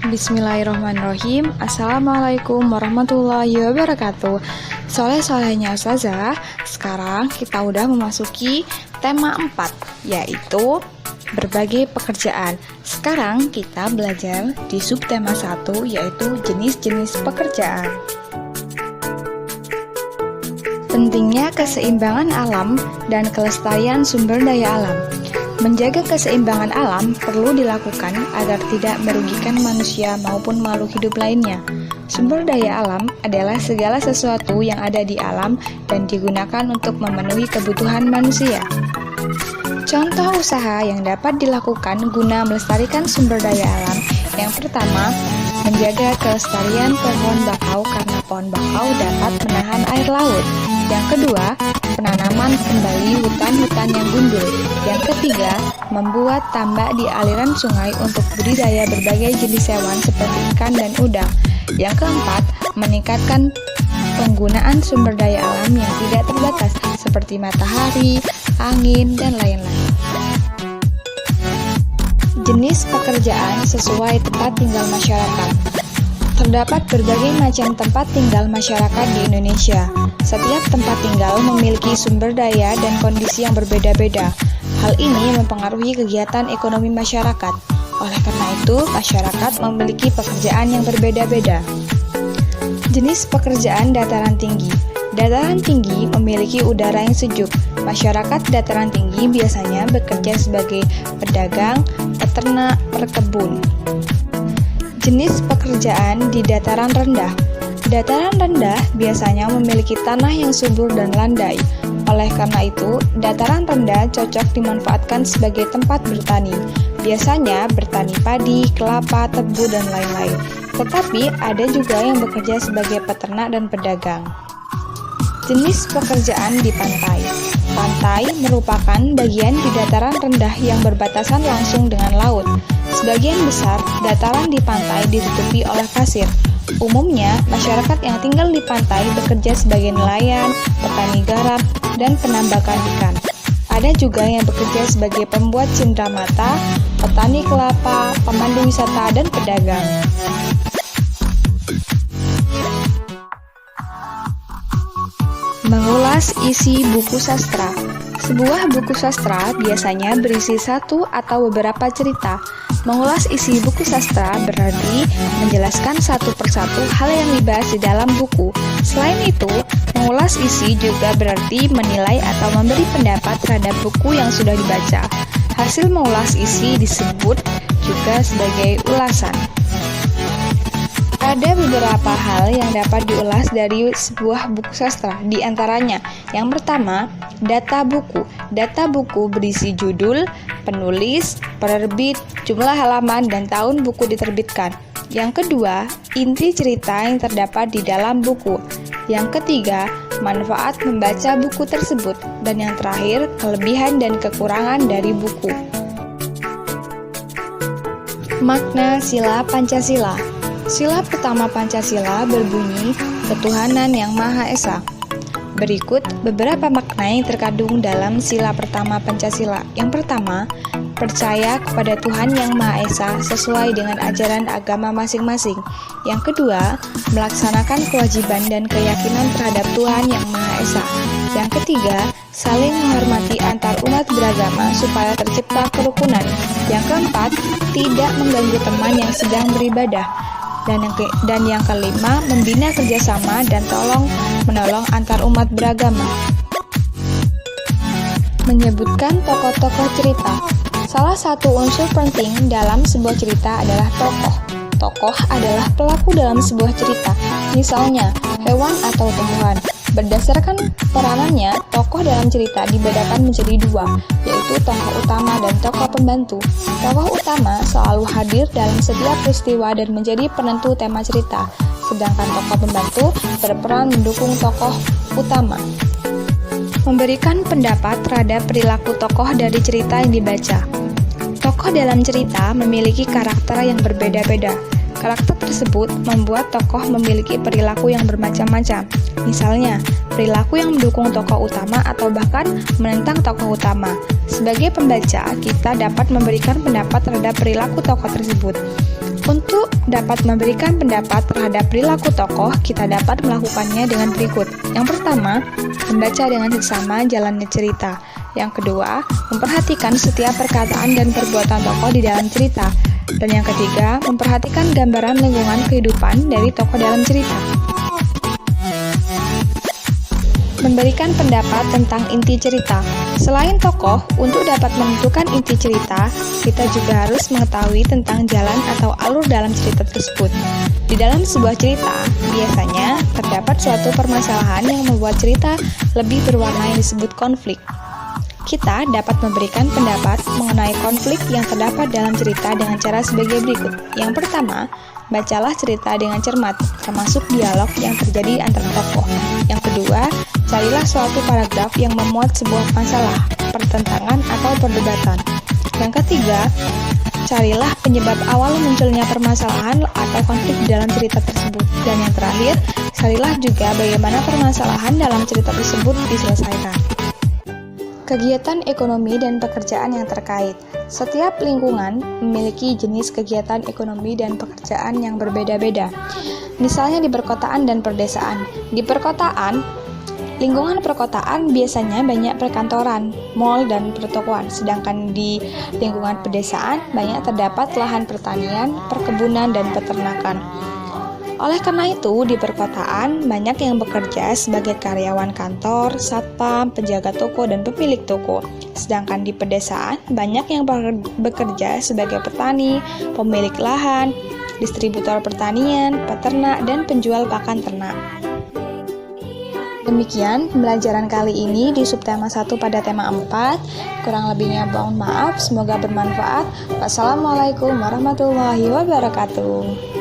Bismillahirrahmanirrahim. Assalamualaikum warahmatullahi wabarakatuh. Soleh-solehnya Ustazah, sekarang kita udah memasuki tema 4, yaitu berbagai pekerjaan. Sekarang kita belajar di subtema 1, yaitu jenis-jenis pekerjaan. Pentingnya keseimbangan alam dan kelestarian sumber daya alam. Menjaga keseimbangan alam perlu dilakukan agar tidak merugikan manusia maupun makhluk hidup lainnya. Sumber daya alam adalah segala sesuatu yang ada di alam dan digunakan untuk memenuhi kebutuhan manusia. Contoh usaha yang dapat dilakukan guna melestarikan sumber daya alam. Yang pertama, menjaga kelestarian pohon bakau karena pohon bakau dapat menahan air laut. Yang kedua, penanaman kembali hutan-hutan yang gundul. Yang ketiga, membuat tambak di aliran sungai untuk budidaya berbagai jenis hewan seperti ikan dan udang. Yang keempat, meningkatkan penggunaan sumber daya alam yang tidak terbatas seperti matahari, angin, dan lain-lain. Jenis pekerjaan sesuai tempat tinggal masyarakat. Terdapat berbagai macam tempat tinggal masyarakat di Indonesia. Setiap tempat tinggal memiliki sumber daya dan kondisi yang berbeda-beda. Hal ini mempengaruhi kegiatan ekonomi masyarakat. Oleh karena itu, masyarakat memiliki pekerjaan yang berbeda-beda. Jenis pekerjaan dataran tinggi. Dataran tinggi memiliki udara yang sejuk. Masyarakat dataran tinggi biasanya bekerja sebagai pedagang, peternak, perkebun. Jenis pekerjaan di dataran rendah. Dataran rendah biasanya memiliki tanah yang subur dan landai. Oleh karena itu, dataran rendah cocok dimanfaatkan sebagai tempat bertani. Biasanya bertani padi, kelapa, tebu, dan lain-lain. Tetapi ada juga yang bekerja sebagai peternak dan pedagang. Jenis pekerjaan di pantai. Pantai merupakan bagian di dataran rendah yang berbatasan langsung dengan laut. Sebagian besar dataran di pantai ditutupi oleh pasir. Umumnya, masyarakat yang tinggal di pantai bekerja sebagai nelayan, petani garam, dan penambakan ikan. Ada juga yang bekerja sebagai pembuat cenderamata, petani kelapa, pemandu wisata, dan pedagang. Mengulas isi buku sastra. Sebuah buku sastra biasanya berisi satu atau beberapa cerita. Mengulas isi buku sastra berarti menjelaskan satu persatu hal yang dibahas di dalam buku. Selain itu, mengulas isi juga berarti menilai atau memberi pendapat terhadap buku yang sudah dibaca. Hasil mengulas isi disebut juga sebagai ulasan. Ada beberapa hal yang dapat diulas dari sebuah buku sastra. Di antaranya, yang pertama, data buku. Data buku berisi judul, penulis, penerbit, jumlah halaman, dan tahun buku diterbitkan. Yang kedua, inti cerita yang terdapat di dalam buku. Yang ketiga, manfaat membaca buku tersebut. Dan yang terakhir, kelebihan dan kekurangan dari buku. Makna sila Pancasila. Sila pertama Pancasila berbunyi ketuhanan yang Maha Esa. Berikut beberapa makna yang terkandung dalam sila pertama Pancasila. Yang pertama, percaya kepada Tuhan yang Maha Esa sesuai dengan ajaran agama masing-masing. Yang kedua, melaksanakan kewajiban dan keyakinan terhadap Tuhan yang Maha Esa. Yang ketiga, saling menghormati antar umat beragama supaya tercipta kerukunan. Yang keempat, tidak mengganggu teman yang sedang beribadah. Dan yang kelima, membina kerjasama dan menolong antar umat beragama. Menyebutkan tokoh-tokoh cerita. Salah satu unsur penting dalam sebuah cerita adalah tokoh. Tokoh adalah pelaku dalam sebuah cerita, misalnya hewan atau tumbuhan. Berdasarkan peranannya, tokoh dalam cerita dibedakan menjadi dua, yaitu tokoh utama dan tokoh pembantu. Tokoh utama selalu hadir dalam setiap peristiwa dan menjadi penentu tema cerita, sedangkan tokoh pembantu berperan mendukung tokoh utama. Memberikan pendapat terhadap perilaku tokoh dari cerita yang dibaca. Tokoh dalam cerita memiliki karakter yang berbeda-beda. Karakter tersebut membuat tokoh memiliki perilaku yang bermacam-macam. Misalnya, perilaku yang mendukung tokoh utama atau bahkan menentang tokoh utama. Sebagai pembaca, kita dapat memberikan pendapat terhadap perilaku tokoh tersebut. Untuk dapat memberikan pendapat terhadap perilaku tokoh, kita dapat melakukannya dengan berikut. Yang pertama, membaca dengan seksama jalannya cerita. Yang kedua, memperhatikan setiap perkataan dan perbuatan tokoh di dalam cerita. Dan yang ketiga, memperhatikan gambaran lingkungan kehidupan dari tokoh dalam cerita. Memberikan pendapat tentang inti cerita. Selain tokoh, untuk dapat menentukan inti cerita, kita juga harus mengetahui tentang jalan atau alur dalam cerita tersebut. Di dalam sebuah cerita, biasanya terdapat suatu permasalahan yang membuat cerita lebih berwarna yang disebut konflik. Kita dapat memberikan pendapat mengenai konflik yang terdapat dalam cerita dengan cara sebagai berikut. Yang pertama, bacalah cerita dengan cermat, termasuk dialog yang terjadi antara tokoh. Yang kedua, carilah suatu paragraf yang memuat sebuah masalah, pertentangan, atau perdebatan. Yang ketiga, carilah penyebab awal munculnya permasalahan atau konflik di dalam cerita tersebut. Dan yang terakhir, carilah juga bagaimana permasalahan dalam cerita tersebut diselesaikan. Kegiatan ekonomi dan pekerjaan yang terkait. Setiap lingkungan memiliki jenis kegiatan ekonomi dan pekerjaan yang berbeda-beda. Misalnya di perkotaan dan perdesaan. Di perkotaan, lingkungan perkotaan biasanya banyak perkantoran, mal, dan pertokoan. Sedangkan di lingkungan pedesaan banyak terdapat lahan pertanian, perkebunan, dan peternakan. Oleh karena itu, di perkotaan banyak yang bekerja sebagai karyawan kantor, satpam, penjaga toko, dan pemilik toko. Sedangkan di pedesaan banyak yang bekerja sebagai petani, pemilik lahan, distributor pertanian, peternak, dan penjual pakan ternak. Demikian pembelajaran kali ini di subtema 1 pada tema 4. Kurang lebihnya mohon maaf, semoga bermanfaat. Wassalamualaikum warahmatullahi wabarakatuh.